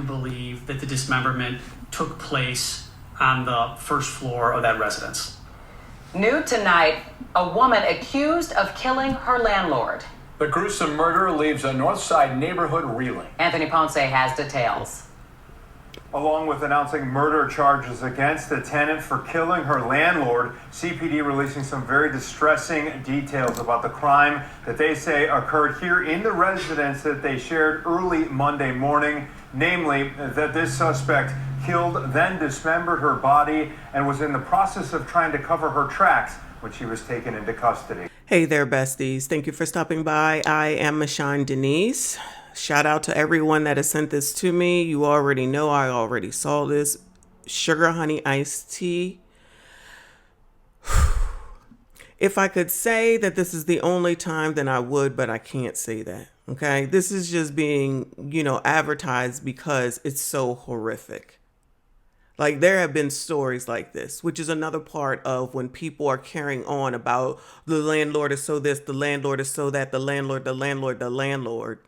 Believe that the dismemberment took place on the first floor of that residence. New tonight, a woman accused of killing her landlord. The gruesome murder leaves a North Side neighborhood reeling. Anthony Ponce has details. Along with announcing murder charges against the tenant for killing her landlord, CPD releasing some very distressing details about the crime that they say occurred here in the residence that they shared early Monday morning. Namely, that this suspect killed, then dismembered her body, and was in the process of trying to cover her tracks when she was taken into custody. Hey there, besties. Thank you for stopping by. I am MICHONDENYSE. Shout out to everyone that has sent this to me. You already know I already saw this. Sugar honey iced tea. If I could say that this is the only time, then I would, but I can't say that. Okay, this is just being, advertised because it's so horrific. Like, there have been stories like this, which is another part of when people are carrying on about the landlord is so this, the landlord is so that, the landlord.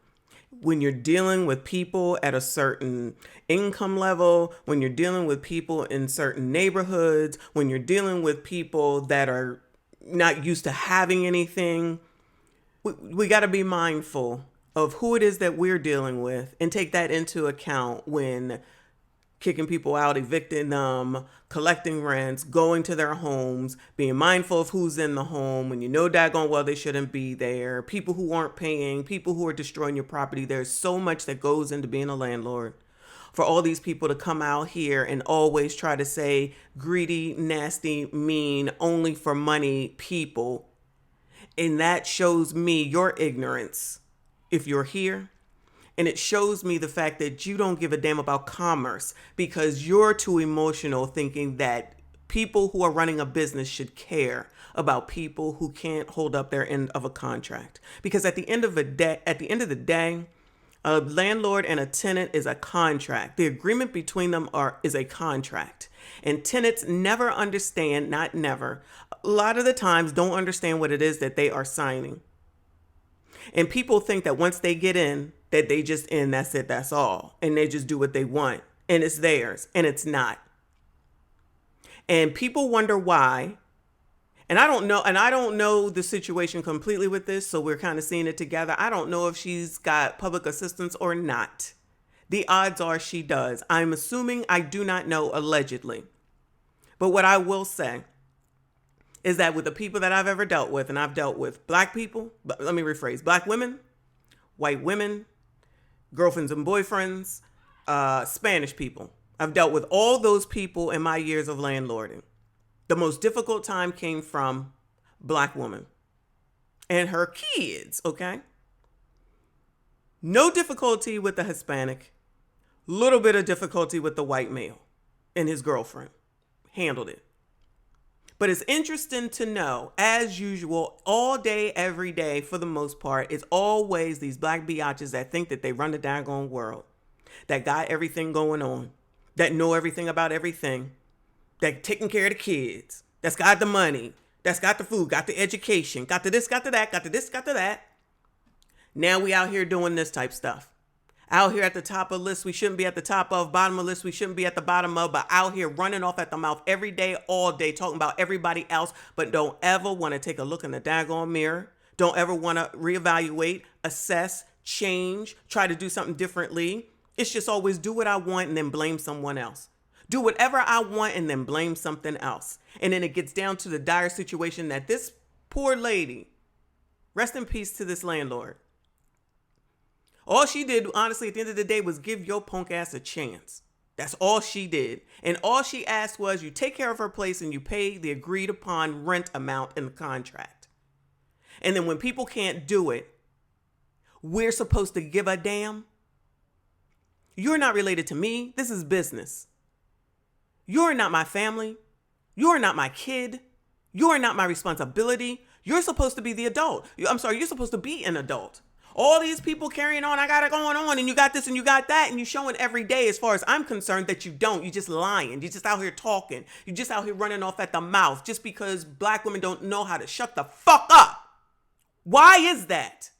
When you're dealing with people at a certain income level, when you're dealing with people in certain neighborhoods, when you're dealing with people that are not used to having anything, we got to be mindful of who it is that we're dealing with and take that into account when kicking people out, evicting them, collecting rents, going to their homes, being mindful of who's in the home when you know daggone well they shouldn't be there, people who aren't paying, people who are destroying your property. There's so much that goes into being a landlord. For all these people to come out here and always try to say greedy, nasty, mean, only for money people. And that shows me your ignorance if you're here. And it shows me the fact that you don't give a damn about commerce because you're too emotional thinking that people who are running a business should care about people who can't hold up their end of a contract. Because at the end of the day, a landlord and a tenant is a contract. The agreement between them is a contract. And tenants never understand, not never, a lot of the times don't understand what it is that they are signing. And people think that once they get in, that they just in, that's it, that's all. And they just do what they want. And it's theirs. And it's not. And people wonder why. And I don't know the situation completely with this, so we're kind of seeing it together. I don't know if she's got public assistance or not. The odds are she does. I'm assuming, I do not know, allegedly. But what I will say is that with the people that I've ever dealt with, and I've dealt with black people, let me rephrase, black women, white women, girlfriends and boyfriends, Spanish people. I've dealt with all those people in my years of landlording. The most difficult time came from black woman and her kids, okay? No difficulty with the Hispanic, little bit of difficulty with the white male and his girlfriend. Handled it. But it's interesting to know, as usual, all day, every day, for the most part, it's always these black biatches that think that they run the daggone world, that got everything going on, that know everything about everything, that taking care of the kids, that's got the money, that's got the food, got the education, got the this, got the that, got the this, got the that. Now we out here doing this type stuff. Out here at the top of lists we shouldn't be at the top of, bottom of lists we shouldn't be at the bottom of, but out here running off at the mouth every day, all day, talking about everybody else, but don't ever want to take a look in the daggone mirror. Don't ever want to reevaluate, assess, change, try to do something differently. It's just always do what I want and then blame someone else. Do whatever I want and then blame something else. And then it gets down to the dire situation that this poor lady, rest in peace to this landlord, all she did, honestly, at the end of the day, was give your punk ass a chance. That's all she did. And all she asked was you take care of her place and you pay the agreed upon rent amount in the contract. And then when people can't do it, we're supposed to give a damn. You're not related to me. This is business. You're not my family. You're not my kid. You're not my responsibility. You're supposed to be the adult. You're supposed to be an adult. all these people carrying on, I got it going on, and you got this and you got that, and you showing every day, as far as I'm concerned, that you don't. You just lying. You just out here talking. You just out here running off at the mouth just because black women don't know how to shut the fuck up. Why is that?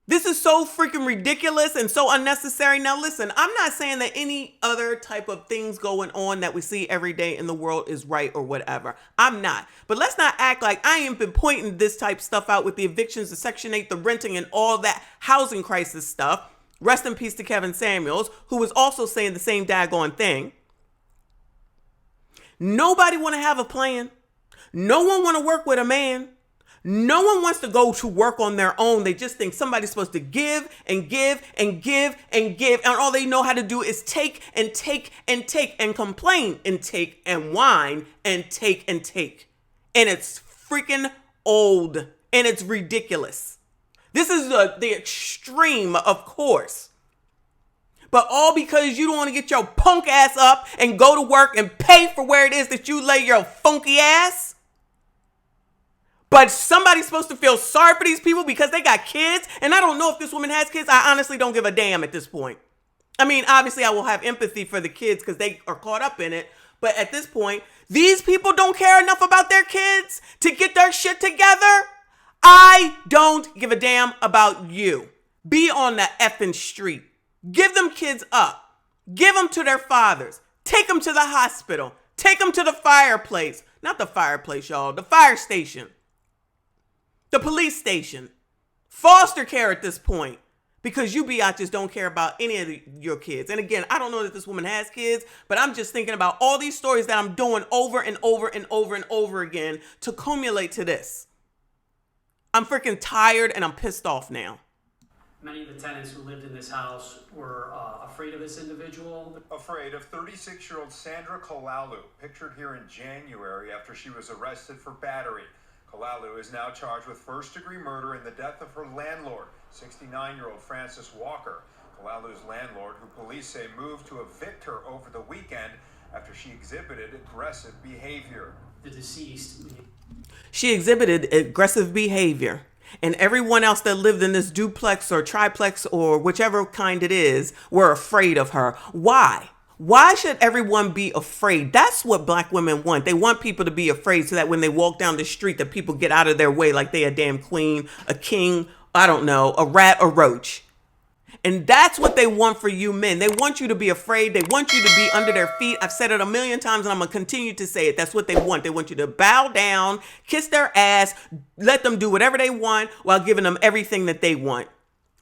This is so freaking ridiculous and so unnecessary. Now, listen, I'm not saying that any other type of things going on that we see every day in the world is right or whatever. I'm not. But let's not act like I ain't been pointing this type stuff out with the evictions, the Section 8, the renting, and all that housing crisis stuff. Rest in peace to Kevin Samuels, who was also saying the same daggone thing. Nobody want to have a plan. No one want to work with a man. No one wants to go to work on their own. They just think somebody's supposed to give and give and give and give. And all they know how to do is take and take and take and complain and take and whine and take and take. And it's freaking old and it's ridiculous. This is the extreme, of course. But all because you don't want to get your punk ass up and go to work and pay for where it is that you lay your funky ass. But somebody's supposed to feel sorry for these people because they got kids. And I don't know if this woman has kids. I honestly don't give a damn at this point. I mean, obviously I will have empathy for the kids because they are caught up in it. But at this point, these people don't care enough about their kids to get their shit together. I don't give a damn about you. Be on the effing street. Give them kids up. Give them to their fathers. Take them to the hospital. Take them to the fireplace. Not the fireplace, y'all. The fire station. The police station, foster care at this point, because you biatches don't care about any of your kids. And again, I don't know that this woman has kids, but I'm just thinking about all these stories that I'm doing over and over and over and over again to accumulate to this. I'm freaking tired and I'm pissed off now. Many of the tenants who lived in this house were afraid of this individual. Afraid of 36-year-old Sandra Kalalu, pictured here in January after she was arrested for battery. Kalalu is now charged with first-degree murder in the death of her landlord, 69-year-old Francis Walker. Kalalu's landlord, who police say moved to evict her over the weekend after she exhibited aggressive behavior. The deceased. She exhibited aggressive behavior. And everyone else that lived in this duplex or triplex or whichever kind it is were afraid of her. Why? Why should everyone be afraid? That's what black women want. They want people to be afraid so that when they walk down the street, that people get out of their way like they a damn queen, a king, I don't know, a rat, a roach. And that's what they want for you men. They want you to be afraid. They want you to be under their feet. I've said it a million times and I'm going to continue to say it. That's what they want. They want you to bow down, kiss their ass, let them do whatever they want while giving them everything that they want,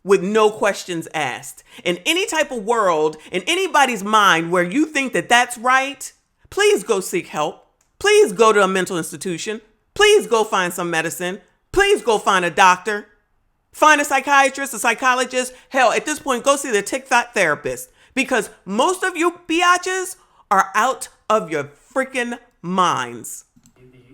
with no questions asked. In any type of world, in anybody's mind where you think that that's right, please go seek help. Please go to a mental institution. Please go find some medicine. Please go find a doctor. Find a psychiatrist, a psychologist. Hell, at this point, go see the TikTok therapist. Because most of you biatches are out of your freaking minds.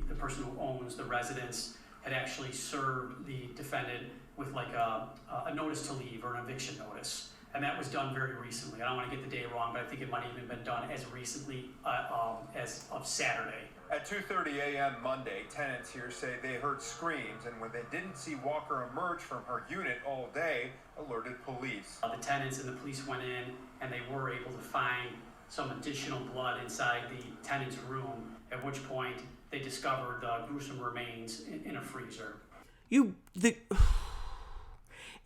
The person who owns the residence had actually served the defendant with like a notice to leave or an eviction notice. And that was done very recently. I don't want to get the day wrong, but I think it might have even been done as recently as of Saturday. At 2:30 a.m. Monday, tenants here say they heard screams, and when they didn't see Walker emerge from her unit all day, alerted police. The tenants and the police went in and they were able to find some additional blood inside the tenant's room, at which point they discovered gruesome remains in a freezer.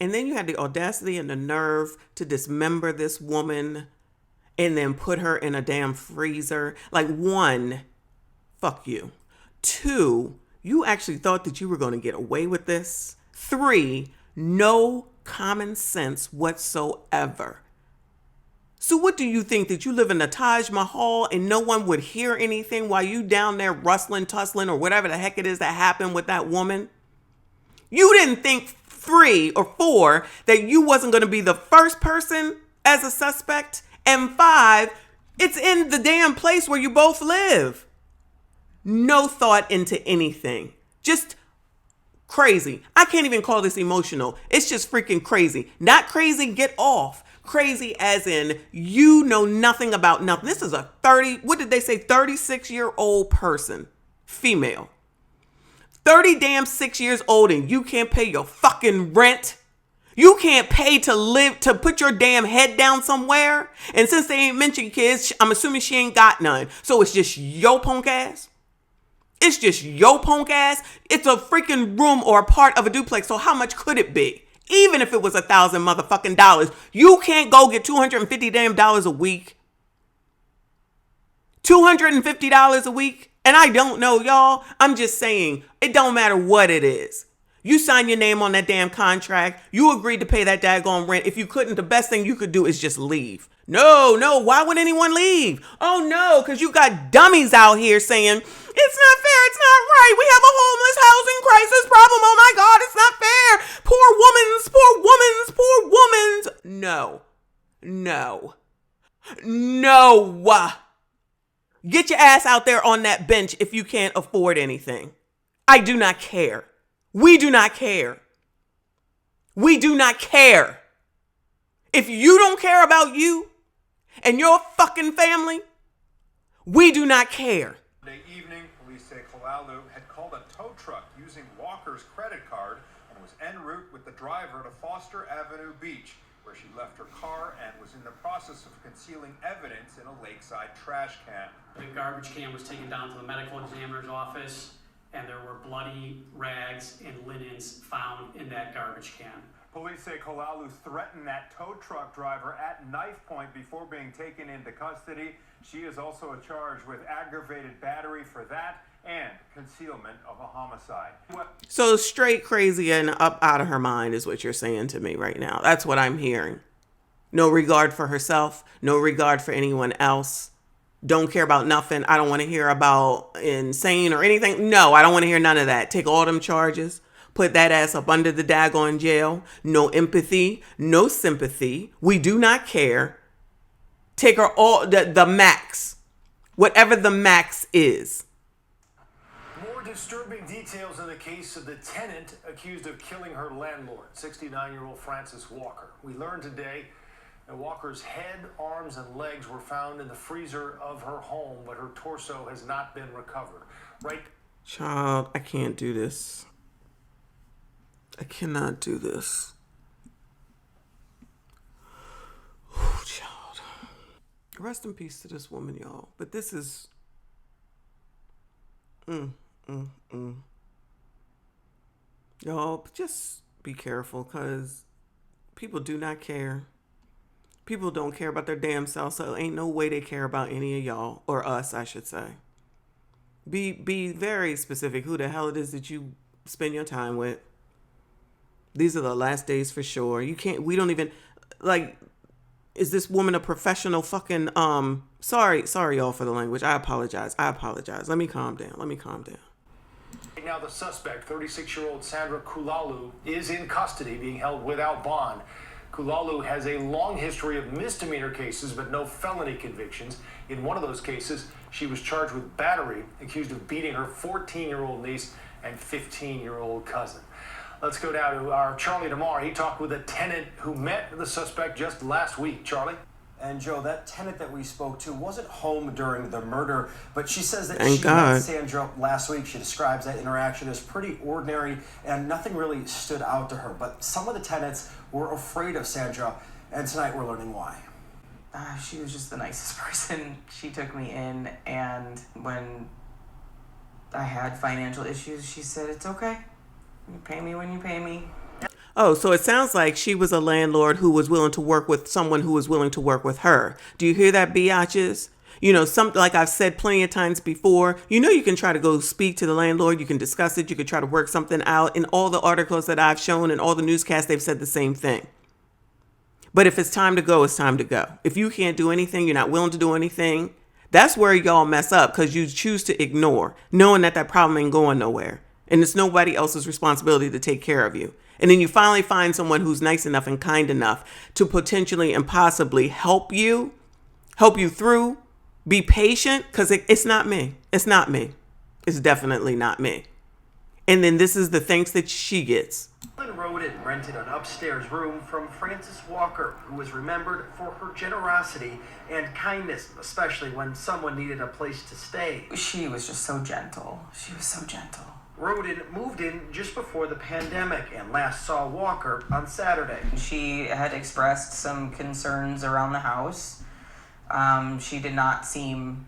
And then you had the audacity and the nerve to dismember this woman and then put her in a damn freezer. Like, one, fuck you. Two, you actually thought that you were going to get away with this. Three, no common sense whatsoever. So what do you think, that you live in the Taj Mahal and no one would hear anything while you down there rustling, tussling, or whatever the heck it is that happened with that woman? You didn't think, 3 or 4, that you wasn't going to be the first person as a suspect. And 5, it's in the damn place where you both live. No thought into anything. Just crazy. I can't even call this emotional. It's just freaking crazy. Not crazy, get off. Crazy as in you know nothing about nothing. This is a 36-year-old person, female. 36 years old and you can't pay your fucking rent. You can't pay to live, to put your damn head down somewhere. And since they ain't mentioned kids, I'm assuming she ain't got none. So it's just yo punk ass. It's just yo punk ass. It's a freaking room or a part of a duplex. So how much could it be? Even if it was $1,000 motherfucking dollars, you can't go get $250 damn dollars a week. $250 a week. And I don't know, y'all. I'm just saying, it don't matter what it is. You sign your name on that damn contract. You agreed to pay that daggone rent. If you couldn't, the best thing you could do is just leave. No. Why would anyone leave? Oh, no, because you got dummies out here saying, it's not fair. It's not right. We have a homeless housing crisis problem. Oh, my God, it's not fair. Poor woman's. No. Get your ass out there on that bench if you can't afford anything. I do not care. We do not care. We do not care. If you don't care about you and your fucking family, we do not care. Monday evening, police say Kalalu had called a tow truck using Walker's credit card and was en route with the driver to Foster Avenue Beach, where she left her car and was in the process of concealing evidence in a lakeside trash can. The garbage can was taken down to the medical examiner's office, and there were bloody rags and linens found in that garbage can. Police say Kalalu threatened that tow truck driver at knife point before being taken into custody. She is also charged with aggravated battery for that and concealment of a homicide. So straight crazy and up out of her mind is what you're saying to me right now. That's what I'm hearing. No regard for herself, no regard for anyone else. Don't care about nothing. I don't want to hear about insane or anything. No, I don't want to hear none of that. Take all them charges. Put that ass up under the daggone jail. No empathy, no sympathy. We do not care. Take her all, the max. Whatever the max is. More disturbing details in the case of the tenant accused of killing her landlord, 69-year-old Frances Walker. We learned today that Walker's head, arms, and legs were found in the freezer of her home, but her torso has not been recovered. Right? Child, I can't do this. I cannot do this. Oh, child. Rest in peace to this woman, y'all. But this is... Y'all, just be careful, because people do not care. People don't care about their damn self, so ain't no way they care about any of y'all, or us, I should say. Be very specific who the hell it is that you spend your time with. These are the last days for sure. We don't even, like, is this woman a professional fucking, sorry y'all for the language. I apologize. Let me calm down. Right now, the suspect, 36-year-old Sandra Kulalu, is in custody, being held without bond. Kulalu has a long history of misdemeanor cases, but no felony convictions. In one of those cases, she was charged with battery, accused of beating her 14-year-old niece and 15-year-old cousin. Let's go now to our Charlie DeMar. He talked with a tenant who met the suspect just last week. Charlie? And Joe, that tenant that we spoke to wasn't home during the murder, but she says that Thank she God. met Sandra last week. She describes that interaction as pretty ordinary and nothing really stood out to her. But some of the tenants were afraid of Sandra, and tonight we're learning why. She was just the nicest person. She took me in, and when I had financial issues, she said, "It's okay. You pay me when you pay me." Oh, so it sounds like she was a landlord who was willing to work with someone who was willing to work with her. Do you hear that, biatches? You know, something like I've said plenty of times before, you can try to go speak to the landlord. You can discuss it. You can try to work something out. In all the articles that I've shown and all the newscasts, they've said the same thing. But if it's time to go, it's time to go. If you can't do anything, you're not willing to do anything, that's where y'all mess up, because you choose to ignore, knowing that problem ain't going nowhere. And it's nobody else's responsibility to take care of you. And then you finally find someone who's nice enough and kind enough to potentially and possibly help you through. Be patient, because it's not me. It's not me. It's definitely not me. And then this is the thanks that she gets. Wrote and rented an upstairs room from Frances Walker, who was remembered for her generosity and kindness, especially when someone needed a place to stay. She was just so gentle. She was so gentle. Rodin moved in just before the pandemic and last saw Walker on Saturday. She had expressed some concerns around the house. She did not seem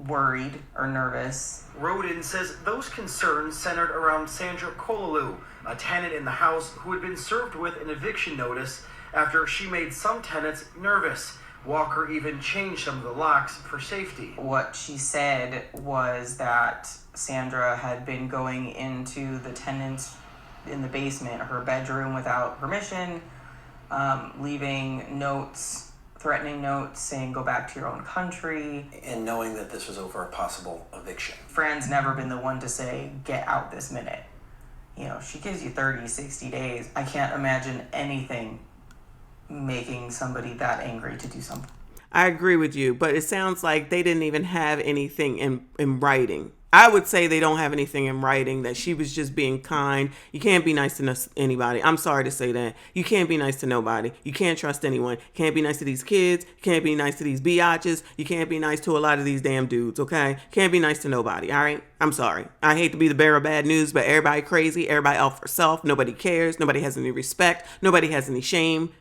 worried or nervous. Rodin says those concerns centered around Sandra Kolalu, a tenant in the house who had been served with an eviction notice after she made some tenants nervous. Walker even changed some of the locks for safety. What she said was that Sandra had been going into the tenants in the basement, her bedroom, without permission, leaving notes, threatening notes saying go back to your own country. And knowing that this was over a possible eviction. Fran's never been the one to say get out this minute. You know, she gives you 30, 60 days. I can't imagine anything making somebody that angry to do something. I agree with you, but it sounds like they didn't even have anything in writing. I would say they don't have anything in writing, that she was just being kind. You can't be nice to anybody. I'm sorry to say that. You can't be nice to nobody. You can't trust anyone. You can't be nice to these kids. You can't be nice to these biatches. You can't be nice to a lot of these damn dudes, okay? You can't be nice to nobody, all right? I'm sorry. I hate to be the bearer of bad news, but everybody crazy. Everybody out for self. Nobody cares. Nobody has any respect. Nobody has any shame.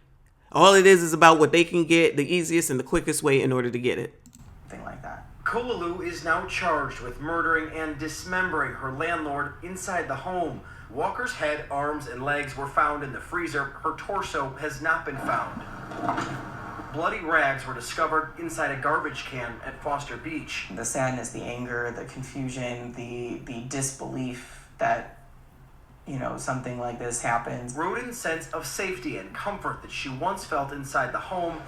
All it is about what they can get the easiest and the quickest way in order to get it. Thing like that. Kolalu is now charged with murdering and dismembering her landlord inside the home. Walker's head, arms, and legs were found in the freezer. Her torso has not been found. Bloody rags were discovered inside a garbage can at Foster Beach. The sadness, the anger, the confusion, the disbelief that, you know, something like this happens. Rodin's sense of safety and comfort that she once felt inside the home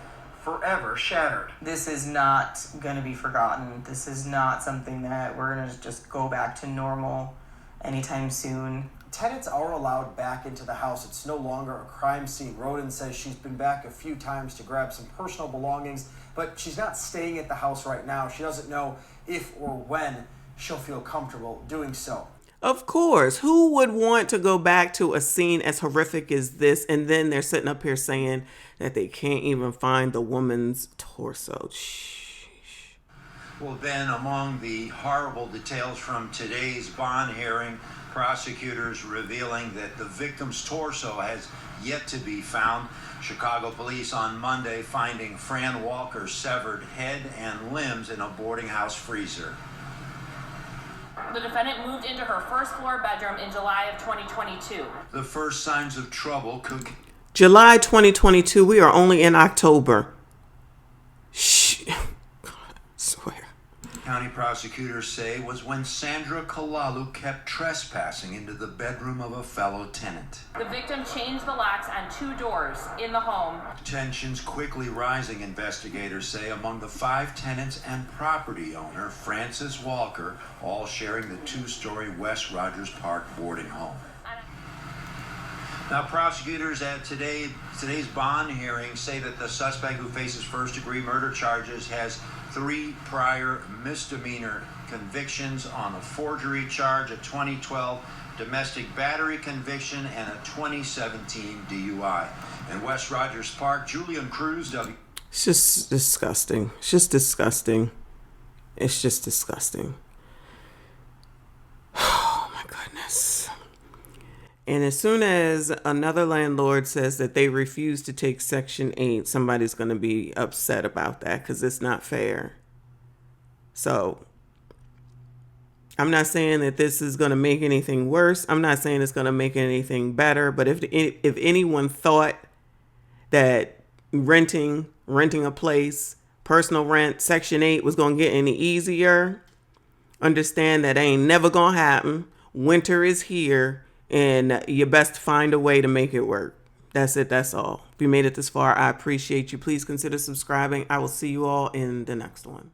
forever shattered. This is not going to be forgotten. This is not something that we're going to just go back to normal anytime soon. Tenants are allowed back into the house. It's no longer a crime scene. Rodin says she's been back a few times to grab some personal belongings, but she's not staying at the house right now. She doesn't know if or when she'll feel comfortable doing so. Of course. Who would want to go back to a scene as horrific as this, and then they're sitting up here saying that they can't even find the woman's torso? Sheesh. Well, then, among the horrible details from today's bond hearing, prosecutors revealing that the victim's torso has yet to be found. Chicago police on Monday finding Fran Walker's severed head and limbs in a boarding house freezer. The defendant moved into her first floor bedroom in July of 2022. The first signs of trouble could... July 2022, we are only in October. Shh. God, I swear. County prosecutors say was when Sandra Kolalu kept trespassing into the bedroom of a fellow tenant. The victim changed the locks on 2 doors in the home. Tensions quickly rising, investigators say, among the 5 tenants and property owner, Frances Walker, all sharing the 2-story West Rogers Park boarding home. Now, prosecutors at today's bond hearing say that the suspect, who faces first-degree murder charges, has 3 prior misdemeanor convictions on a forgery charge, a 2012 domestic battery conviction, and a 2017 DUI. In West Rogers Park, Julian Cruz, It's just disgusting. It's just disgusting. It's just disgusting. Oh, my goodness. And as soon as another landlord says that they refuse to take Section 8, somebody's going to be upset about that because it's not fair. So I'm not saying that this is going to make anything worse. I'm not saying it's going to make anything better. But if anyone thought that renting a place, personal rent, Section 8 was going to get any easier, understand that ain't never going to happen. Winter is here. And you best find a way to make it work. That's it. That's all. If you made it this far, I appreciate you. Please consider subscribing. I will see you all in the next one.